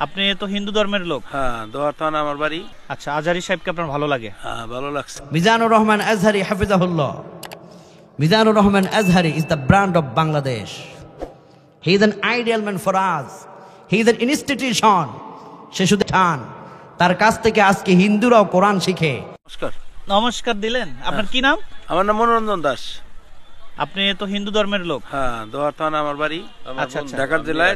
আপনি তো হিন্দু ধর্মের লোক? হ্যাঁ, দোয়ার থানা আমার বাড়ি। আচ্ছা, আজহারি সাহেবকে আপনার ভালো লাগে? হ্যাঁ, ভালো লাগছে। Mizanur Rahman Azhari হাফিজাহুল্লাহ। Mizanur Rahman Azhari is the brand of Bangladesh. He is an ideal man for us. He is an institution. সে শুধু ঠান, তার কাছ থেকে আজকে হিন্দুরাও কোরআন শিখে। নমস্কার। নমস্কার দিলেন। আপনার কি নাম? আমার নাম মনোরঞ্জন দাস। আপনি তো হিন্দু ধর্মের লোক? হ্যাঁ, দোয়ার থানা আমার বাড়ি। আচ্ছা, ঢাকা জেলায়।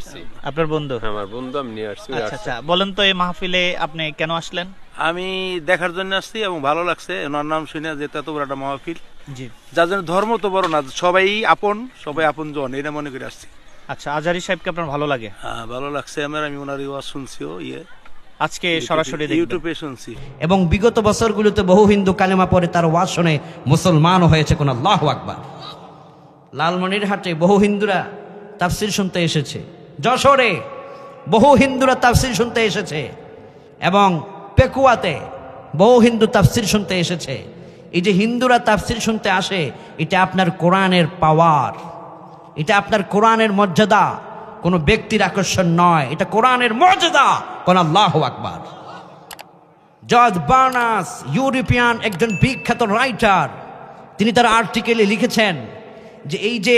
আপনার বন্ধু? আমার বন্ধু, আমি নিয়ে আসছি। আচ্ছা, বলেন তো এই মাহফিলে আপনি কেন আসলেন? আমি দেখার জন্য আসছি এবং ভালো লাগছে ওনার নাম শুনে, যে এত বড় একটা মাহফিল। জি। যার জন্য ধর্ম তো বড় না, সবাই আপন, সবাই আপন জন, এটা মনে করে আসছি। আচ্ছা, আজহারি সাহেবকে আপনার ভালো লাগে? হ্যাঁ, ভালো লাগছে আমার। আমি ওনার ওয়াজ শুনছিও, আজকে সরাসরি ইউটিউবে শুনছি। এবং বিগত বছরগুলোতে বহু হিন্দু কালেমা পড়ে তার ওয়াজ শুনে মুসলমানও হয়েছে। কোন আল্লাহু আকবার। লালমনিরহাটে বহু হিন্দুরা তাফসীর শুনতে এসেছে, যশোরে বহু হিন্দুরা তাফসীর শুনতে এসেছে, এবং পেকুয়াতে বহু হিন্দু তাফসীর শুনতে এসেছে। এই যে হিন্দুরা তাফসীর শুনতে আসে, এটা আপনার কোরআনের পাওয়ার, এটা আপনার কোরআনের মর্যাদা, কোনো ব্যক্তির আকর্ষণ নয়, এটা কোরআনের মর্যাদা। কোন আল্লাহু আকবার। জর্জ বার্নাস, ইউরোপিয়ান একজন বিখ্যাত রাইটার, তিনি তার আর্টিকেলে লিখেছেন যে এই যে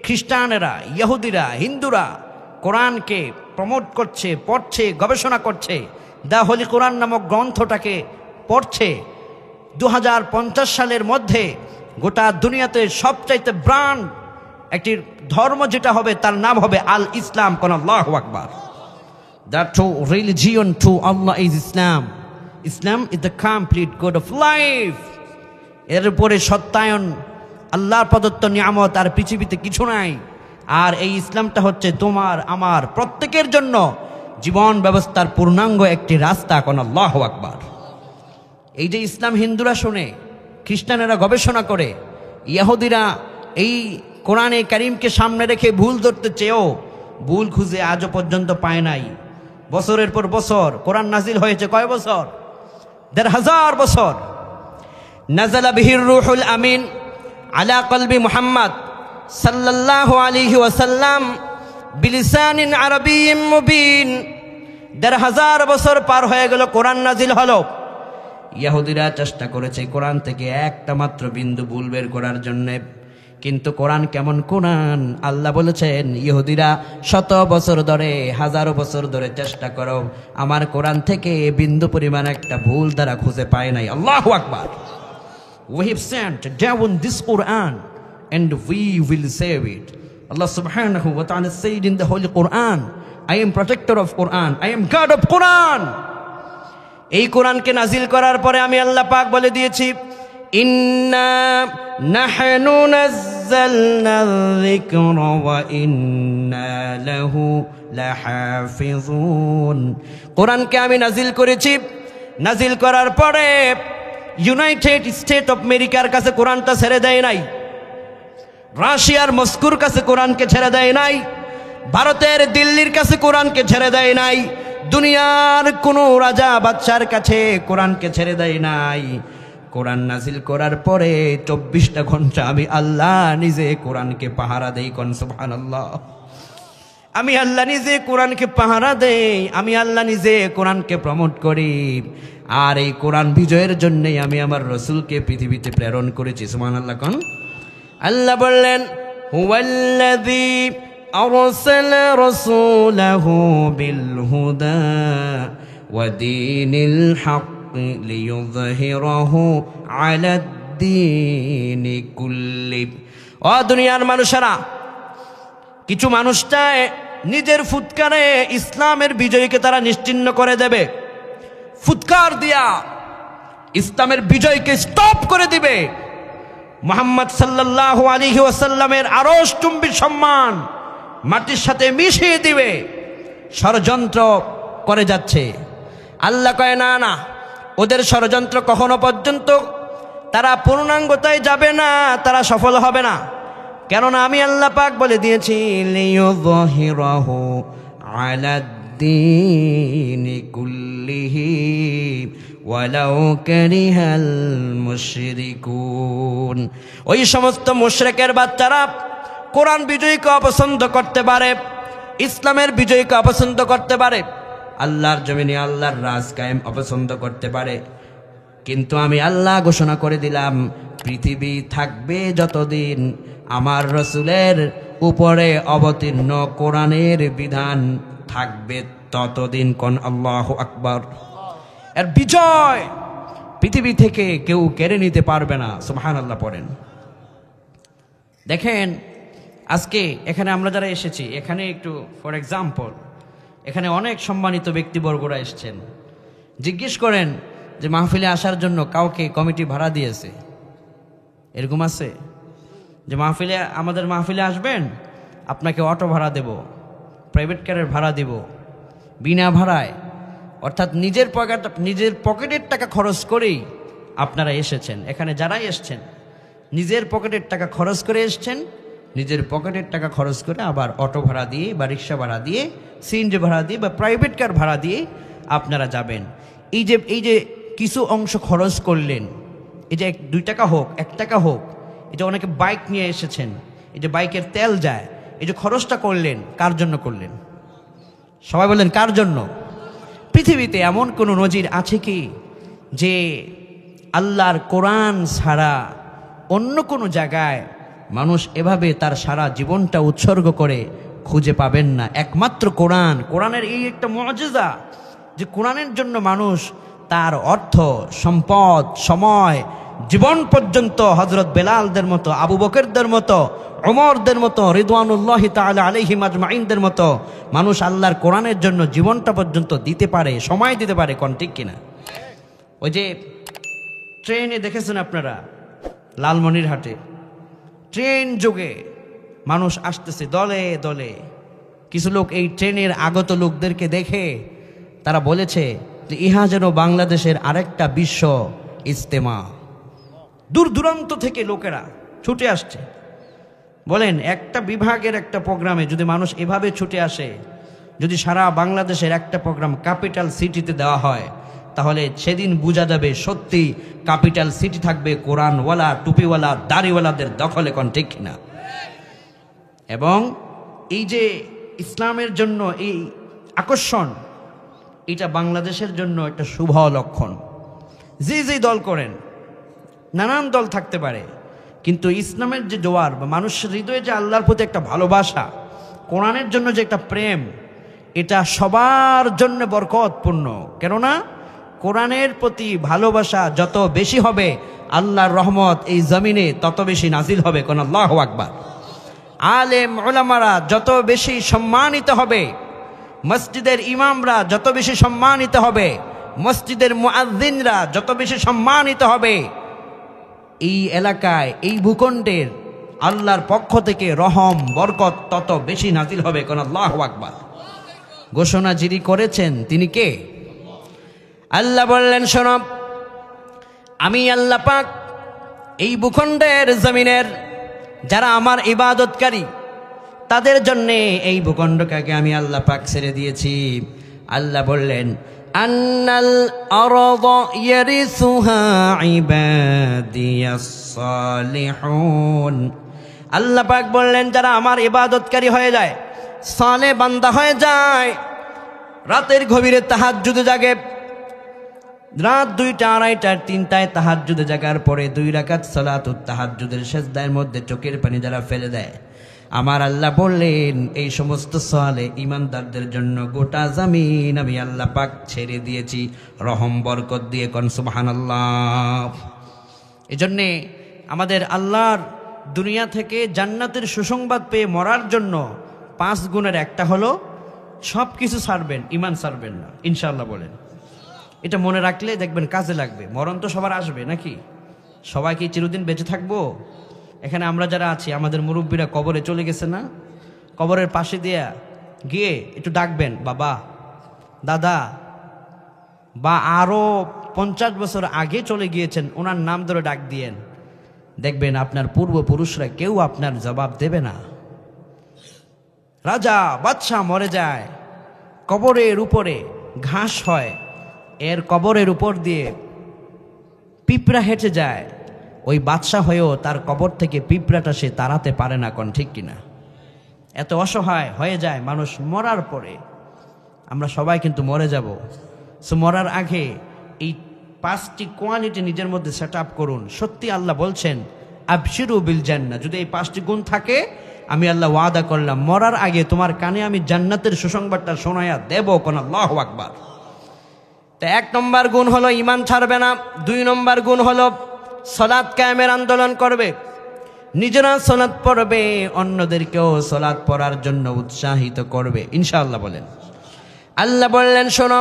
খ্রিস্টানেরা, ইহুদিরা, হিন্দুরা কোরআনকে প্রমোট করছে, পড়ছে, গবেষণা করছে, দ্য হোলি কোরআন নামক গ্রন্থটাকে পড়ছে, 2050 সালের মধ্যে গোটা দুনিয়াতে সবচাইতে ব্রান্ড একটি ধর্ম যেটা হবে, তার নাম হবে আল ইসলাম। কোন আল্লাহু আকবার। The true religion to Allah is Islam. Islam is the complete good of life. এর উপরে সত্যায়ন, আল্লাহর প্রদত্ত নিয়ামত আর পৃথিবীতে কিছু নাই। আর এই ইসলামটা হচ্ছে তোমার আমার প্রত্যেকের জন্য জীবন ব্যবস্থার পূর্ণাঙ্গ একটি রাস্তা। কোন আল্লাহু আকবার। এই যে ইসলাম হিন্দুরা শোনে, খ্রিস্টানেরা গবেষণা করে, ইহুদিরা এই কোরআনে কারিমকে সামনে রেখে ভুল ধরতে চেয়েও ভুল খুঁজে আজও পর্যন্ত পায় নাই। বছরের পর বছর কোরআন নাজিল হয়েছে কয় বছর? ১,৫০০ বছর। নাজালা বিহির রূহুল আমিন আলা কলবি মুহাম্মদ সাল্লাল্লাহু আলাইহি ওয়াসাল্লাম বিলিসানিন আরবিয়্যিন মুবিন। ১,৫০০ বছর পার হয়ে গেল, কোরআন নাজিল হলো। ইহুদিরা চেষ্টা করেছে কোরআন থেকে একটা মাত্র বিন্দু ভুল বের করার জন্যে, কিন্তু কোরআন কেমন কোরআন? আল্লাহ বলেছেন, ইহুদিরা 100 বছর ধরে, 1000 বছর ধরে চেষ্টা করো, আমার কোরআন থেকে বিন্দু পরিমাণ একটা ভুল দ্বারা খুঁজে পায় নাই। আল্লাহু আকবার। We have sent down this Quran and we will save it. Allah subhanahu wa ta'ala said in the Holy Quran, I am protector of Quran, I am God of Quran. এই কোরআনকে নাজিল করার পরে আমি আল্লাহ পাক বলে দিয়েছি, ইন্না নাহনু নাযালনা যিকরা ওয়া ইন্না লাহু লাহাফিজুন। কোরআনকে আমি নাজিল করেছি। নাজিল করার পরে ইউনাইটেড স্টেট অফ আমেরিকার কাছে কোরআনটা ছেড়ে দেয় নাই, রাশিয়ার মস্কোর কাছে কোরআনকে ছেড়ে দেয় নাই, ভারতের দিল্লির কাছে কোরআনকে ছেড়ে দেয় নাই, দুনিয়ার কোনো রাজা বাদশার কাছে কোরআনকে ছেড়ে দেয় নাই। কোরআন নাজিল করার পরে 24টা ঘন্টা আমি আল্লাহ নিজে কোরআনকে পাহারা দেই। কোন সুবহানাল্লাহ। আমি আল্লাহ নিজে কোরআনকে পাহারা দেই, আমি আল্লাহ নিজে কোরআনকে প্রমোট করি। আর এই কোরআন বিজয়ের জন্যই আমি আমার রসুলকে পৃথিবীতে প্রেরণ করেছি। সুবহানাল্লাহ। কোন আল্লাহ বললেন, হুয়াল্লাযী আরসালা রাসূলাহু বিল হুদা ওয়া দীনিল হক লিইয়ুযহিরাহু আলাদ-দীনি কুল্লি। ও দুনিয়ার মানুষেরা, কিছু মানুষ চায় নিজের ফুৎকারে ইসলামের বিজয়কে তারা নিশ্চিহ্ন করে দেবে, ফুৎকার দিয়া ইসলামের বিজয়কে স্টপ করে দিবে। মুহাম্মদ সাল্লাল্লাহু আলাইহি ওয়াসাল্লামের আরশ চুম্বি সম্মান মাটির সাথে মিশিয়ে দিবে, ষড়যন্ত্র করে যাচ্ছে। আল্লাহ কয়, না না, ওদের ষড়যন্ত্র কখনো পর্যন্ত তারা পূর্ণাঙ্গতায় যাবে না, তারা সফল হবে না। কেননা আমি আল্লাহ পাক বলে দিয়েছি, লিইয়ুযহিরাহু আলাদ-দীনি কুল্লিহি ওয়ালাউ কারিহাল মুশরিকুন। ওই সমস্ত মুশরিকের বাচ্চারা কোরআন বিজয়ীকে অপছন্দ করতে পারে, ইসলামের বিজয়ীকে অপছন্দ করতে পারে। আল্লাহর জমিনে আল্লাহর রাজ কায়েম অপছন্দ করতে পারে, কিন্তু আমি আল্লাহ ঘোষণা করে দিলাম পৃথিবী থাকবে যতদিন আমার রসুলের উপরে অবতীর্ণ কোরআনের বিধান থাকবে ততদিন। কোন আল্লাহু আকবার। এর বিজয় পৃথিবী থেকে কেউ কেড়ে নিতে পারবে না। সুবহানাল্লাহ পড়েন। দেখেন আজকে এখানে আমরা যারা এসেছি, এখানে একটু ফর এক্সাম্পল এখানে অনেক সম্মানিত ব্যক্তিবর্গরা এসেছেন। জিজ্ঞেস করেন যে মাহফিলে আসার জন্য কাউকে কমিটি ভাড়া দিয়েছে, এরকম আছে? যে মাহফিলে আমাদের মাহফিলে আসবেন, আপনাকে অটো ভাড়া দেব, প্রাইভেট কারের ভাড়া দেব বিনা ভাড়ায়, অর্থাৎ নিজের পকেটের টাকা খরচ করেই আপনারা এসেছেন। এখানে যারাই এসছেন নিজের পকেটের টাকা খরচ করে এসছেন, নিজের পকেটের টাকা খরচ করে আবার অটো ভাড়া দিয়ে বা রিক্সা ভাড়া দিয়ে, সিএনজি ভাড়া দিয়ে বা প্রাইভেট কার ভাড়া দিয়ে আপনারা যাবেন। এই যে কিছু অংশ খরচ করলেন, এই যে 2 টাকা হোক 1 টাকা হোক, এই যে অনেকে বাইক নিয়ে এসেছেন, এই যে বাইকের তেল যায়, এই যে খরচটা করলেন, কার জন্য করলেন? সবাই বললেন কার জন্য? পৃথিবীতে এমন কোনো নজির আছে কি যে আল্লাহর কোরআন ছাড়া অন্য কোনো জায়গায় মানুষ এভাবে তার সারা জীবনটা উৎসর্গ করে খুঁজে পাবেন না? একমাত্র কোরআনের এই একটা মুআজিজা যে কোরআনের জন্য মানুষ তার অর্থ, সম্পদ, সময়, জীবন পর্যন্ত হযরত বেলালদের মতো, আবু বকরদের মতো, ওমরদের মতো, রিদওয়ানুল্লাহি তাআলা আলাইহিম আজমাইনদের মতো মানুষ আল্লাহর কোরআনের জন্য জীবনটা পর্যন্ত দিতে পারে, সময় দিতে পারে। কোন ঠিক কিনা? ওই যে ট্রেনে দেখেছেন আপনারা লালমনিরহাটে, ট্রেন যোগে মানুষ আসতেছে দলে দলে। কিছু লোক এই ট্রেনের আগত লোকদেরকে দেখে তারা বলেছে যে ইহা যেন বাংলাদেশের আরেকটা বিশ্ব ইজতেমা। দূর দূরান্ত থেকে লোকেরা ছুটে আসছে। বলেন একটা বিভাগের একটা প্রোগ্রামে যদি মানুষ এভাবে ছুটে আসে, যদি সারা বাংলাদেশের একটা প্রোগ্রাম ক্যাপিটাল সিটিতে দেওয়া হয়, তাহলে সেদিন বোঝা যাবে সত্যি ক্যাপিটাল সিটি থাকবে কোরআনওয়ালা, টুপিওয়ালা, দাড়িওয়ালাদের দখলে। কোন ঠিক কিনা? এবং এই যে ইসলামের জন্য এই আকর্ষণ, এটা বাংলাদেশের জন্য একটা শুভ লক্ষণ। যে দল করেন, নানান দল থাকতে পারে, কিন্তু ইসলামের যে জোয়ার বা মানুষের হৃদয়ে যে আল্লাহর প্রতি একটা ভালোবাসা, কোরআনের জন্য যে একটা প্রেম, এটা সবার জন্য বরকতপূর্ণ। কেননা কোরআনের প্রতি ভালোবাসা যত বেশি হবে, আল্লাহর রহমত এই জমিনে তত বেশি নাজিল হবে। কোন আল্লাহু আকবার। আলেম ওলামারা যত বেশি সম্মানিত হবে, মসজিদের ইমামরা যত বেশি সম্মানিত হবে, মসজিদের মুয়াজ্জিনরা যত বেশি সম্মানিত হবে, এই এলাকায় এই ভূখণ্ডের আল্লাহর পক্ষ থেকে রহম বরকত তত বেশি নাজিল হবে। কোন আল্লাহু আকবার। ঘোষণা যিনি করেছেন তিনি কে? আল্লাহ বললেন, শোনো, আমি আল্লাহ পাক এই ভূখণ্ডের জমিনের যারা আমার ইবাদতকারী তাদের জন্যে এই ভূখণ্ডকে আমি আল্লাহ পাক ছেড়ে দিয়েছি। আল্লাহ বললেন, আন্নাল আরদ ইয়ারিসুহা ইবাদিয়াস সালিহুন। আল্লাহ পাক বললেন, যারা আমার ইবাদতকারী হয়ে যায়, সালেহ বান্দা হয়ে যায়, রাতের গভীরে তাহাজ্জুদে জাগে, রাত 2টা, 2:30, 3টায় তাহাজ্জুদে জাগার পরে 2 রাকাত সালাতুত তাহাজ্জুদের সিজদার মধ্যে চোখের পানি যারা ফেলে দেয়, আমার আল্লাহ বললেন এই সমস্ত সালেহ ঈমানদারদের জন্য গোটা জমিন আমি আল্লাহ পাক ছেড়ে দিয়েছি রহম বরকত দিয়ে। কোন সুবহানাল্লাহ। এজন্যে আমাদের আল্লাহর দুনিয়া থেকে জান্নাতের সুসংবাদ পেয়ে মরার জন্য 5 গুণের একটা হলো সব কিছু ছাড়বেন, ঈমান ছাড়বেন না। ইনশাআল্লাহ বলেন। এটা মনে রাখলে দেখবেন কাজে লাগবে। মরণ তো সবার আসবে নাকি? সবাই কি চিরদিন বেঁচে থাকবো? এখানে আমরা যারা আছি, আমাদের মুরব্বীরা কবরে চলে গেছে না? কবরের পাশে দিয়ে গিয়ে একটু ডাকবেন, বাবা, দাদা, বা আরো 50 বছর আগে চলে গিয়েছেন, ওনার নাম ধরে ডাক দিয়েন। দেখবেন আপনার পূর্বপুরুষরা কেউ আপনার জবাব দেবে না। রাজা বাদশাহ মরে যায়, কবরের উপরে ঘাস হয়, এর কবরের উপর দিয়ে পিঁপড়া হেঁটে যায়, ওই বাদশাহ হয়েও তার কবর থেকে পিঁপড়াটা সে তাড়াতে পারে না। কোন ঠিক কিনা? এত অসহায় হয়ে যায় মানুষ মরার পরে। আমরা সবাই কিন্তু মরে যাব। সো মরার আগে এই 5টি কোয়ালিটি নিজের মধ্যে সেট আপ করুন। সত্যি আল্লাহ বলছেন আবশিরু বিল জান্নাহ, যদি এই 5টি গুণ থাকে আমি আল্লাহ ওয়াদা করলাম মরার আগে তোমার কানে আমি জান্নাতের সুসংবাদটা শোনায়া দেব। কোন আল্লাহু আকবার। তো 1 নম্বর গুণ হলো ঈমান ছাড়বে না। 2 নম্বর গুণ হলো সালাত কায়েমের আন্দোলন করবে। নিজেরা সালাত পড়বে, অন্যদেরকেও সালাত পড়ার জন্য উৎসাহিত করবে ইনশাআল্লাহ। বলেন আল্লাহ বললেন শোনো,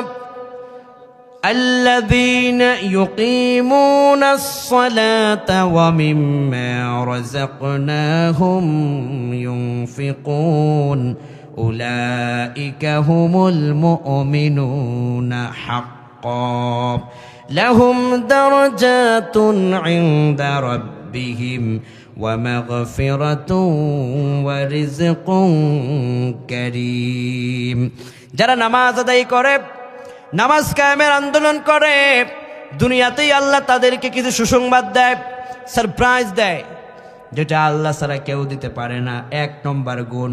আল্লাযীনা ইউকিমুনাস সালাতা ওয়া মিম্মা রাযাকনাহুম ইউনফিকুন উলাইকা হুমুল মুমিনুনা হাক্কান লাহুম দারাজাতুন ইনদা রাব্বিহিম ওয়া মাগফিরাতুন ওয়া রিজকুন কারীম। যারা নামাজ আদায় করে, নামাজ কায়েমের আন্দোলন করে, দুনিয়াতেই আল্লাহ তাদেরকে কিছু সুসংবাদ দেয়, সারপ্রাইজ দেয়, যেটা আল্লাহ ছাড়া কেউ দিতে পারে না। 1 নম্বর গুণ,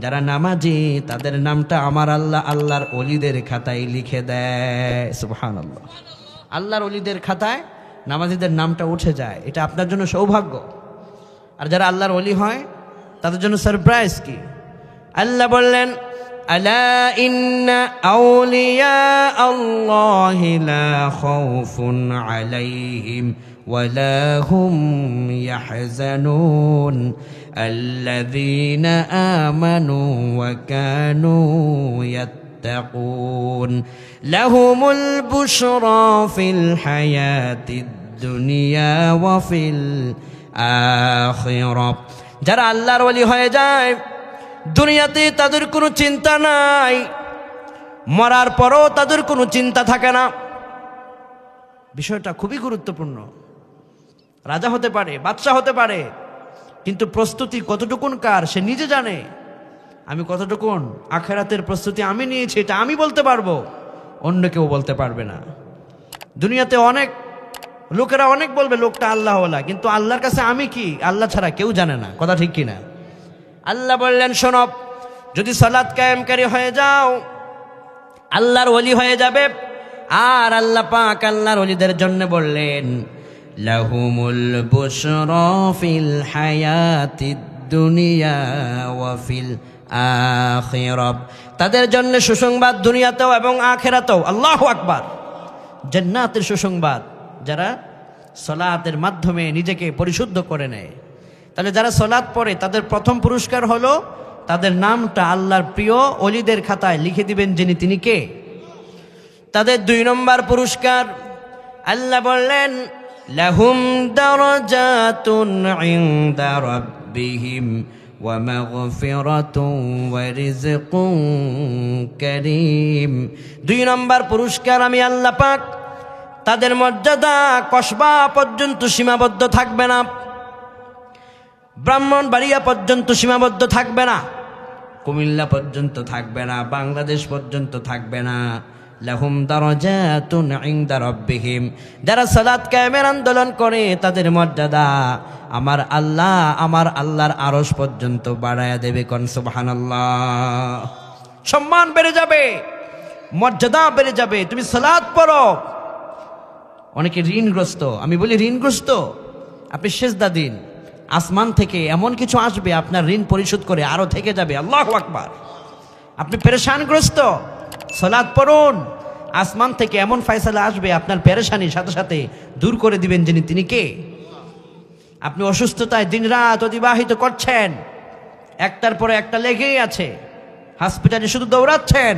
যারা নামাজি তাদের নামটা আমার আল্লাহ আল্লাহর ওলিদের খাতায় লিখে দেয়। সুবহানাল্লাহ। আল্লাহর ওলিদের খাতায় নামাজিদের নামটা উঠে যায়, এটা আপনার জন্য সৌভাগ্য। আর যারা আল্লাহর ওলি হয় তাদের জন্য সারপ্রাইজ কি? আল্লাহ বললেন আলা ইন্না আউলিয়া আল্লাহি লা খাউফুন আলাইহিম ওয়ালা হুম ইয়াহজানুন আল্লাযীনা আমানু ওয়া কানু ইয়াত্তাকুন লাহুমুল বুশরা ফিল হায়াতিদ দুনিয়া ওয়া ফিল আখিরাহ। যারা আল্লাহর ওলি হয়ে যায় দুনিয়াতে তাদের কোনো চিন্তা নাই, মরার পরও তাদের কোনো চিন্তা থাকে না। বিষয়টা খুবই গুরুত্বপূর্ণ। রাজা হতে পারে, বাদশা হতে পারে, কিন্তু প্রস্তুতি কতটুকুন কার সে নিজে জানে। আমি কতটুকুন আখিরাতের প্রস্তুতি আমি নিয়েছি এটা আমি বলতে পারবো, অন্য কেউ বলতে পারবে না। দুনিয়াতে অনেক লোকেরা অনেক বলবে লোকটা আল্লাহওয়ালা, কিন্তু আল্লাহর কাছে আমি কি আল্লাহ ছাড়া কেউ জানে না। কথা ঠিক কিনা? আল্লাহ বললেন শোনো, যদি সালাত কায়েমকারী হয়ে যাও আল্লাহর ওলি হয়ে যাবে। আর আল্লাহ পাক আল্লাহর ওলিদের জন্য বললেন লাহুমুল বুশরা ফিল হায়াতিদ দুনিয়া ওয়া ফিল আখিরাহ, তাদের জন্য সুসংবাদ দুনিয়াতেও এবং আখিরাতেও। আল্লাহু আকবার। জান্নাতের সুসংবাদ যারা সালাতের মাধ্যমে নিজেকে পরিশুদ্ধ করে নেয়। তাহলে যারা সালাত পড়ে তাদের প্রথম পুরস্কার হলো তাদের নামটা আল্লাহর প্রিয় ওলিদের খাতায় লিখে দিবেন যিনি তিনি কে। তাদের 2 নম্বর পুরস্কার আল্লাহ বললেন লাহুম দারাজাতুন ইনদা রাব্বিহিম ওয়া মাগফিরাতুন ওয়া রিজকুন কারীম। 2 নম্বর পুরস্কার আমি আল্লাহ পাক তাদের মর্যাদা কসবা পর্যন্ত সীমাবদ্ধ থাকবে না, ব্রাহ্মণবাড়িয়া পর্যন্ত সীমাবদ্ধ থাকবে না, কুমিল্লা পর্যন্ত থাকবে না, বাংলাদেশ পর্যন্ত থাকবে না। লাহুম দারাজাতুন ইনদা রাব্বিহিম, যারা সালাত কায়েমের আন্দোলন করে তাদের মর্যাদা আমার আল্লাহর আরশ পর্যন্ত বাড়ায়া দেবে। কোন সুবহানাল্লাহ। সম্মান বেড়ে যাবে, মর্যাদা বেড়ে যাবে। তুমি সালাত পড়ো। অনেকে ঋণগ্রস্ত, আমি বলি ঋণগ্রস্ত, আপনি সেজদা দিন, আসমান থেকে এমন কিছু আসবে আপনার ঋণ পরিশোধ করে আরো থেকে যাবে। আল্লাহু আকবার। আপনি পেরেশানগ্রস্ত, সালাত পড়ুন, আসমান থেকে এমন ফয়সালা আসবে আপনার পেরেশানির সাথে সাথে দূর করে দিবেন যিনি তিনি কে। আপনি অসুস্থতায় দিনরাত অতিবাহিত করছেন, একটার পরে একটা লেগেই আছে, হসপিটালে শুধু দৌড়াচ্ছেন,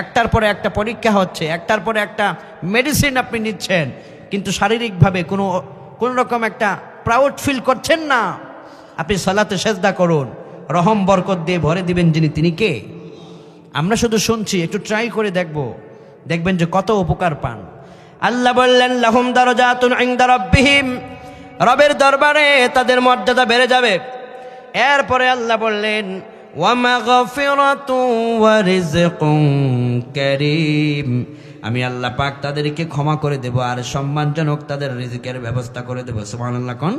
একটার পরে একটা পরীক্ষা হচ্ছে, একটার পরে একটা মেডিসিন আপনি নিচ্ছেন, কিন্তু শারীরিকভাবে কোনো রকম একটা প্রাউড ফিল করছেন না। আপনি সালাতে সেজদা করুন, রহম বরকত দিয়ে ভরে দিবেন যিনি তিনি কে। আমরা শুধু শুনছি, একটু ট্রাই করে দেখবেন যে কত উপকার পান। আল্লাহ বললেন লাহুম দারাজাতুন ইনদা রাব্বিহিম, রবের দরবারে তাদের মর্যাদা বেড়ে যাবে। এরপরে আল্লাহ বললেন ওয়া মাগফিরাতুন ওয়া রিজকুন কারীম, আমি আল্লাহ পাক তাদেরকে ক্ষমা করে দেব আর সম্মানজনক তাদের রিজিকের ব্যবস্থা করে দেব। সুবহানাল্লাহ। কোন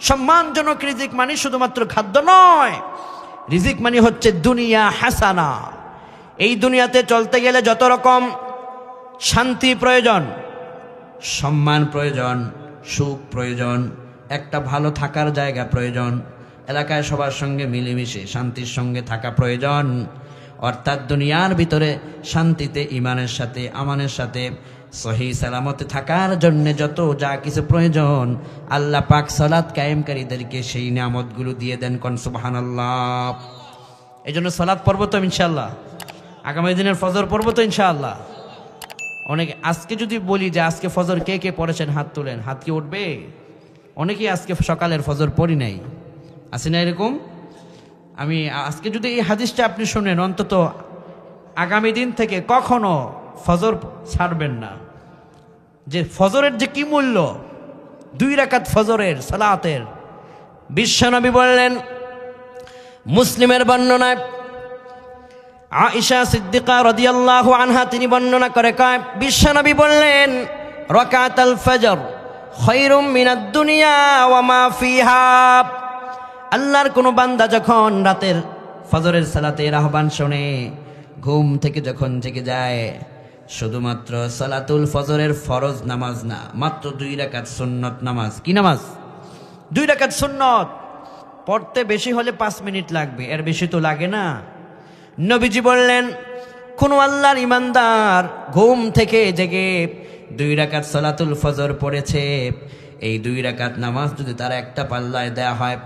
সম্মানজনক রিজিক মানে শুধুমাত্র খাদ্য নয়, রিজিক মানে হচ্ছে দুনিয়া হাসানা, এই দুনিয়াতে চলতে গেলে যত রকম শান্তি প্রয়োজন, সম্মান প্রয়োজন, সুখ প্রয়োজন, একটা ভালো থাকার জায়গা প্রয়োজন, এলাকায় সবার সঙ্গে মিলেমিশে শান্তির সঙ্গে থাকা প্রয়োজন, অর্থাৎ দুনিয়ার ভিতরে শান্তিতে ইমানের সাথে আমানের সাথে সহি সালামতে থাকার জন্য যত যা কিছু প্রয়োজন আল্লাহ পাক সালাত কায়েমকারীদেরকে সেই নিয়ামতগুলো দিয়ে দেন। কোন সুবহানাল্লাহ। এই জন্য সালাত পড়ব তো ইনশাআল্লাহ, আগামী দিনের ফজর পড়ব তো ইনশাআল্লাহ। অনেকে আজকে যদি বলি যে আজকে ফজর কে কে পড়েছেন হাত তোলেন, হাত কি উঠবে? অনেকেই আজকে সকালের ফজর পড়ি নাই, আছে না এরকম? আমি আজকে যদি এই হাদিসটা আপনি শুনেন, অন্তত আগামী দিন থেকে কখনো ফজর ছাড়বেন না। যে ফজরের যে কি মূল্য, 2 রাকাত ফজরের সালাতের। বিশ্বনবী বললেন, মুসলিমের বর্ণনায় আয়েশা সিদ্দিকা রাদিয়াল্লাহু আনহা তিনি বর্ণনা করে কয়, বিশ্বনবী বললেন, রাকাতুল ফজর খায়রুম মিনাদ দুনিয়া ওয়া মা ফিহা। আল্লাহর কোন বান্দা যখন রাতের ফজরের সালাতের আহ্বান শুনে, ঘুম থেকে যখন জেগে যায়, শুধুমাত্র সালাতুল ফজরের ফরজ নামাজ না, মাত্র 2 রাকাত সুন্নত নামাজ। কি নামাজ? 2 রাকাত সুন্নত পড়তে বেশি হলে 5 মিনিট লাগবে, এর বেশি তো লাগে না। নবীজি বললেন, কোন আল্লাহর ইমানদার ঘুম থেকে জেগে 2 রাকাত সালাতুল ফজর পড়েছে, এই 2 রাকাত নামাজ যদি তার একটা পাল্লায় দেয়া হয়,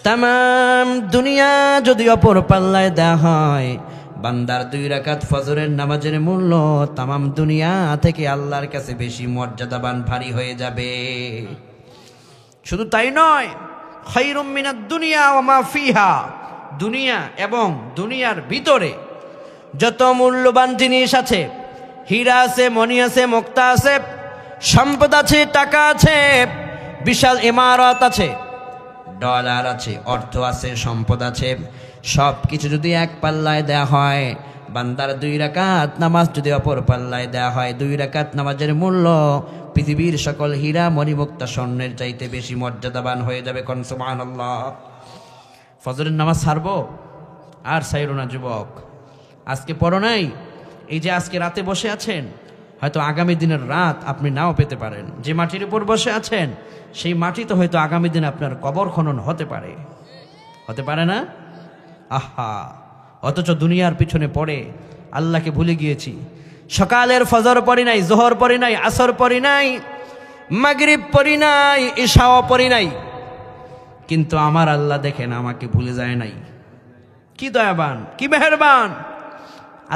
তামাম দুনিয়া যদি অপর পাল্লায় দেয়া হয়, বান্দার 2 রাকাত ফজরের নামাজের মূল্য তামাম দুনিয়া থেকে আল্লাহর কাছে বেশি মর্যাদাবান ভারী হয়ে যাবে। শুধু তাই নয়, খায়রুম মিনাদ দুনিয়া ওয়া মা ফিহা, দুনিয়া এবং দুনিয়ার ভিতরে যত মূল্যবান জিনিস আছে, হীরা আছে, মণি আছে, মুক্তা আছে, সম্পদ আছে, টাকা আছে, বিশাল ইমারত আছে, ডলার আছে, অর্থ আছে, সম্পদ আছে, সব কিছু যদি এক পাল্লায় দেয়া হয়, বান্দার 2 রাকাত নামাজ যদি অপর পাল্লায় দেয়া হয়, 2 রাকাত নামাজের মূল্য পৃথিবীর সকল হীরা মণিমুক্তা স্বর্ণের চাইতে বেশি মর্যাদাবান হয়ে যাবে। কোন সুবহানাল্লাহ। ফজরের নামাজ ছাড়বো? আর ছাইরো না যুবক। আজকে পড়ো নাই, এই যে আজকে রাতে বসে আছেন, হয়তো আগামী দিনের রাত আপনি নাও পেতে পারেন। যে মাটির উপর বসে আছেন, সেই মাটি তো হয়তো আগামী দিনে আপনার কবর খনন হতে পারে, হতে পারে না? আহা, অথচ দুনিয়ার পিছনে পড়ে আল্লাহকে ভুলে গিয়েছি। সকালের ফজর পড়ি নাই, জোহর পড়ি নাই, আসর পড়ি নাই, মাগরিব পড়ি নাই, ইশাও পড়ি নাই, কিন্তু আমার আল্লাহ দেখেন আমাকে ভুলে যায় নাই। কি দয়াবান, কি মেহেরবান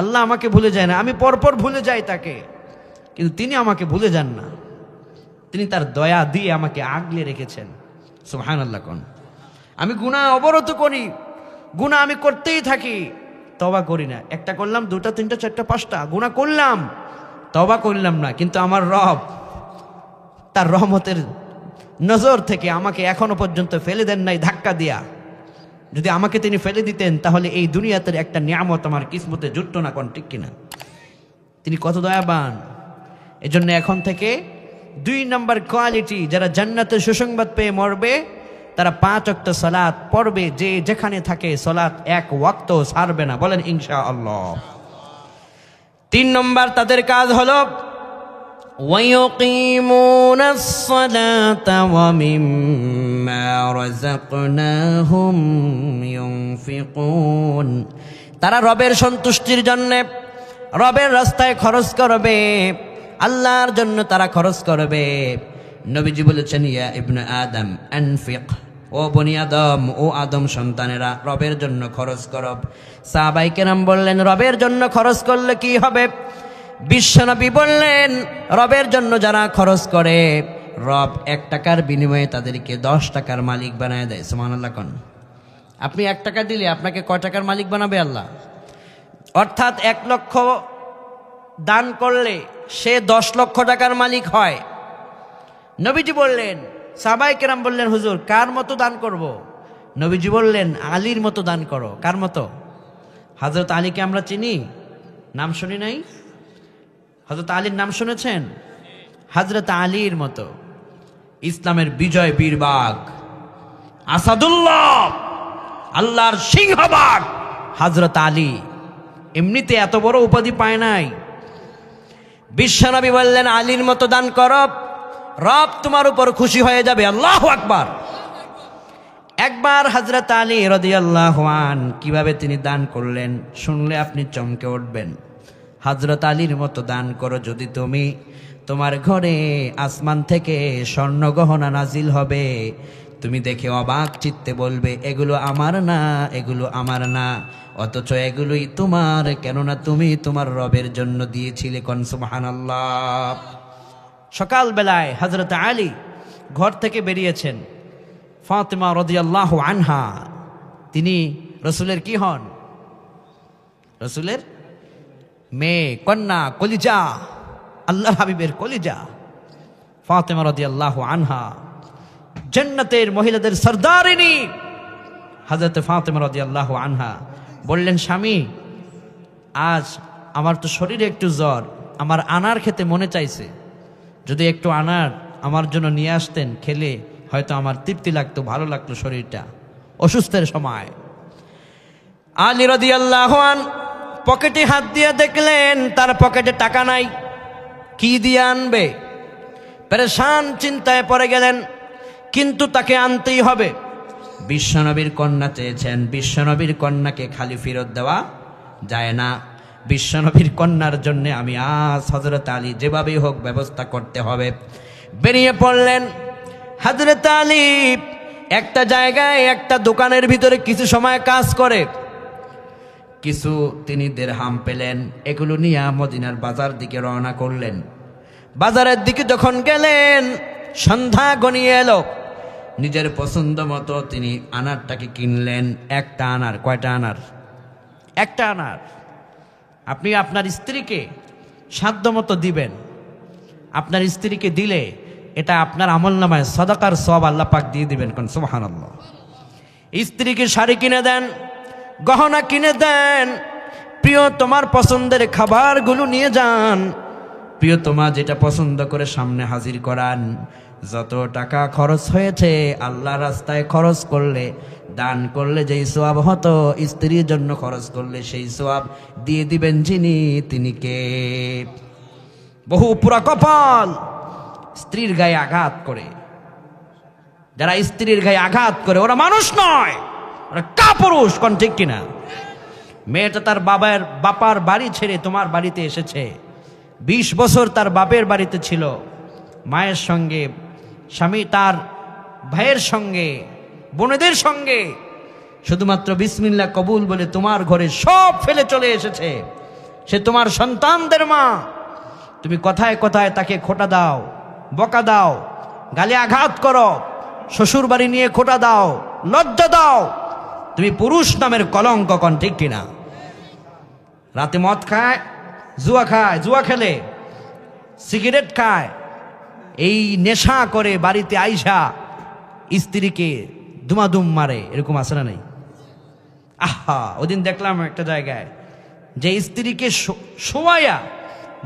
আল্লাহ! আমাকে ভুলে যায় না, আমি পরপর ভুলে যাই তাকে, কিন্তু তিনি আমাকে ভুলে যান না। তিনি তার দয়া দিয়ে আমাকে আগলে রেখেছেন। সুবহানাল্লাহ। কোন আমি গুনাহ অবরত করি, গুনাহ আমি করতেই থাকি, তওবা করি না। একটা করলাম, 2টা 3টা 4টা 5টা গুনাহ করলাম, তওবা করলাম না, কিন্তু আমার রব তার রহমতের নজর থেকে আমাকে এখনো পর্যন্ত ফেলে দেন নাই ধাক্কা দিয়া। যদি আমাকে তিনি ফেলে দিতেন, তাহলে এই দুনিয়াতে একটা নিয়ামত আমার কিসমতে জুটতো না। কোন ঠিক কিনা? তিনি কত দয়াবান। এজন্য এখন থেকে 2 নম্বর কোয়ালিটি, যারা জান্নাতের সুসংবাদ পেয়ে মরবে, তারা 5 ওয়াক্ত সালাত পড়বে, যে যেখানে থাকে সালাত 1 ওয়াক্ত ছাড়বে না। বলেন ইনশাআল্লাহ। 3 নম্বর তাদের কাজ হলো وَيُقِيمُونَ الصَّلَاةَ وَمِمَّا رَزَقْنَاهُمْ يُنْفِقُونَ। তারা রবের সন্তুষ্টির জন্য রবের রাস্তায় খরচ করবে, আল্লাহর জন্য তারা খরচ করবে। নবীজি বলেছেন, ইয়া ইবনে আদম আনফিক, ও বনি আদম, ও আদম সন্তানেরা, রবের জন্য খরচ করব। সাহাবায়ে কেরাম বললেন, রবের জন্য খরচ করলে কি হবে? বিশ্বনবী বললেন, রবের জন্য যারা খরচ করে, রব 1 টাকার বিনিময়ে তাদেরকে 10 টাকার মালিক বানায় দেয়। সুবহানাল্লাহ। কোন আপনি 1 টাকা দিলে আপনাকে কয় টাকার মালিক বানাবে আল্লাহ? অর্থাৎ 1 লক্ষ দান করলে সে 10 লক্ষ টাকার মালিক হয়। নবীজি বললেন, সাহাবায়ে কেরাম বললেন, হুজুর কার মতো দান করব? নবীজি বললেন, আলীর মতো দান করো। কার মতো? হযরত আলীকে আমরা চিনি, নাম শুনি নাই? হযরত আলীর নাম শুনেছেন? হযরত আলীর মতো, ইসলামের বিজয় বীরবাগ, আসাদুল্লাহ, আল্লাহর সিংহবাগ হযরত আলী। এমনিতে এত বড় উপাধি পায় নাই। বিশ্বনবী বললেন, আলীর মতো দান করো, রব তোমার উপর খুশি হয়ে যাবে। আল্লাহু আকবার। একবার হযরত আলী রাদিয়াল্লাহু আনহু কিভাবে তিনি দান করলেন শুনলে আপনি চমকে উঠবেন। হযরত আলীর মতো দান করো যদি তুমি, তোমার ঘরে আসমান থেকে স্বর্ণ গহনা নাজিল হবে, তুমি দেখে অবাক চিত্তে বলবে এগুলো আমার না, এগুলো আমার না, অথচ এগুলোই তোমার, কেননা তুমি তোমার রবের জন্য দিয়েছিলে। কোন সুবহানাল্লাহ। সকালবেলায় হযরত আলী ঘর থেকে বেরিয়েছেন। ফাতেমা রাদিয়াল্লাহু আনহা তিনি রসুলের কি হন? রসুলের মেয়ে, কন্যা, কলিজা, আল্লাহর হাবিবের কলিজা। ফাতেমা রাদিয়াল্লাহু আনহা জান্নাতের মহিলাদের সরদারিনী হযরত ফাতেমা রাদিয়াল্লাহু আনহা বললেন, স্বামী আজ আমার তো শরীরে একটু জ্বর, আমার আনার খেতে মনে চাইছে, যদি একটু আনার আমার জন্য নিয়ে আসতেন, খেলে হয়তো আমার তৃপ্তি লাগতো, ভালো লাগতো শরীরটা অসুস্থের সময়। আলী রাদিয়াল্লাহু আনহু পকেটে হাত দিয়ে দেখলেন তার পকেটে টাকা নাই, কি দিয়ে আনবে? পেরেশান চিন্তায় পড়ে গেলেন, কিন্তু তাকে আনতেই হবে। বিশ্বনবীর কন্যা চেয়েছেন, বিশ্বনবীর কন্যাকে খালি ফেরত দেওয়া যায় না। বিশ্বনবীর কন্যার জন্য আমি আজ হযরত আলী যেভাবেই হোক ব্যবস্থা করতে হবে। বেরিয়ে পড়লেন হযরত আলী। একটা জায়গায় একটা দোকানের ভিতরে কিছু সময় কাজ করে কিছু তিনি দিরহাম পেলেন, এগুলো নিয়ে মদিনার বাজার দিকে রওনা করলেন। বাজারের দিকে যখন গেলেন সন্ধ্যা ঘনিয়ে এলো। নিজের পছন্দ মতো তিনি আনারটাকে কিনলেন। একটা আনার, কয়টা আনার? একটা আনার। আপনি আপনার স্ত্রীকে সাধ্য মতো দিবেন। আপনার স্ত্রীকে দিলে এটা আপনার আমলনামায় সদাকার সওয়াব আল্লাহ পাক দিয়ে দিবেন। কোন সুবহানাল্লাহ। স্ত্রীকে শাড়ি কিনে দেন, গহনা কিনে দেন, প্রিয় তোমার পছন্দের খাবারগুলো নিয়ে যান, প্রিয় তোমার যেটা পছন্দ করে সামনে হাজির করান। যত টাকা খরচ হয়েছে আল্লাহ রাস্তায় খরচ করলে, দান করলে যেই সওয়াব হতো, স্ত্রীর জন্য খরচ করলে সেই সওয়াব দিয়ে দিবেন যিনি, তিনি কে? বহু পুরা কপাল স্ত্রীর গায়ে আঘাত করে। যারা স্ত্রীর গায়ে আঘাত করে ওরা মানুষ নয়, ওরা কাপুরুষ। কোন ঠিক কিনা? মেয়েটা তার বাবার বাড়ি ছেড়ে তোমার বাড়িতে এসেছে। 20 বছর তার বাপের বাড়িতে ছিল, মায়ের সঙ্গে, স্বামী তার ভাইয়ের সঙ্গে, বোনেদের সঙ্গে, শুধুমাত্র বিসমিল্লাহ কবুল বলে তোমার ঘরে সব ফেলে চলে এসেছে। সে তোমার সন্তানদের মা। তুমি কথায় কথায় তাকে খোঁটা দাও, বকা দাও, গালে আঘাত করো, শ্বশুর বাড়ি নিয়ে খোঁটা দাও, লজ্জা দাও। তুমি পুরুষ নামের কলঙ্ক। কোন ঠিক কিনা? রাতে মদ খায়, জুয়া খেলে, সিগারেট খায়, এই নেশা করে বাড়িতে আইসা স্ত্রীকে দুমাদুম মারে, এরকম আছে না নেই? আহা, ওদিন দেখলাম একটা জায়গায় যে স্ত্রীকে শোয়ায়া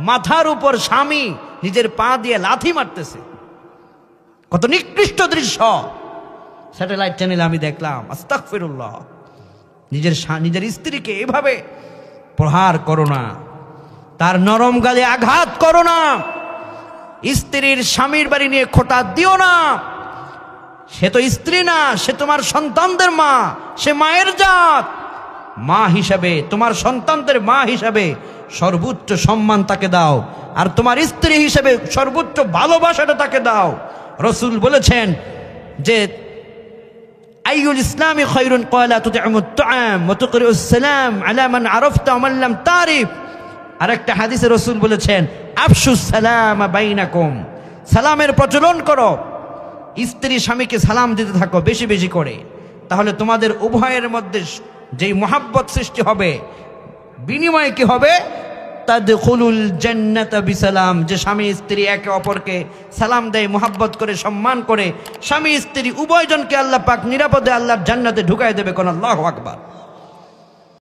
মাথার উপর স্বামী নিজের পা দিয়ে লাথি মারতেছে। কত নিকৃষ্ট দৃশ্য স্যাটেলাইট চ্যানেলে আমি দেখলাম। আস্তাগফিরুল্লাহ। নিজের স্ত্রীকে এভাবে প্রহার করো না, তার নরম গালে আঘাত করো না, স্ত্রীর স্বামীর বাড়ি নিয়ে খোঁটা দিও না। সে তো স্ত্রী না, সে তোমার সন্তানদের মা, সে মায়ের জাত। মা হিসাবে, তোমার সন্তানদের মা হিসাবে সর্বোচ্চ সম্মান তাকে দাও, আর তোমার স্ত্রী হিসেবে সর্বোচ্চ ভালোবাসাটা তাকে দাও। রসুল বলেছেন যে আইয়ুল ইসলামি খায়রুন ক্বালা তুতঈমুত তুআম ওয়া তুকরিউস সালাম আলা মান আরাফতা ওয়া মান লাম তারিফ। আরেকটা হাদিসে রসুল বলেছেন আফশুস সালাম বাইনাকুম, সালামের প্রচলন করো। স্ত্রী স্বামীকে সালাম দিতে থাকো বেশি বেশি করে, তাহলে তোমাদের উভয়ের মধ্যে যেই মহাব্বত সৃষ্টি হবে, বিনিময় কি হবে? তাদখুলুল জান্নাতা বিসালাম। যে স্বামী স্ত্রী একে অপরকে সালাম দেয়, মহাব্বত করে, সম্মান করে, স্বামী স্ত্রী উভয়জনকে আল্লাহ পাক নিরাপদে আল্লাহর জান্নাতে ঢুকায় দেবে। কোন আল্লাহু আকবার।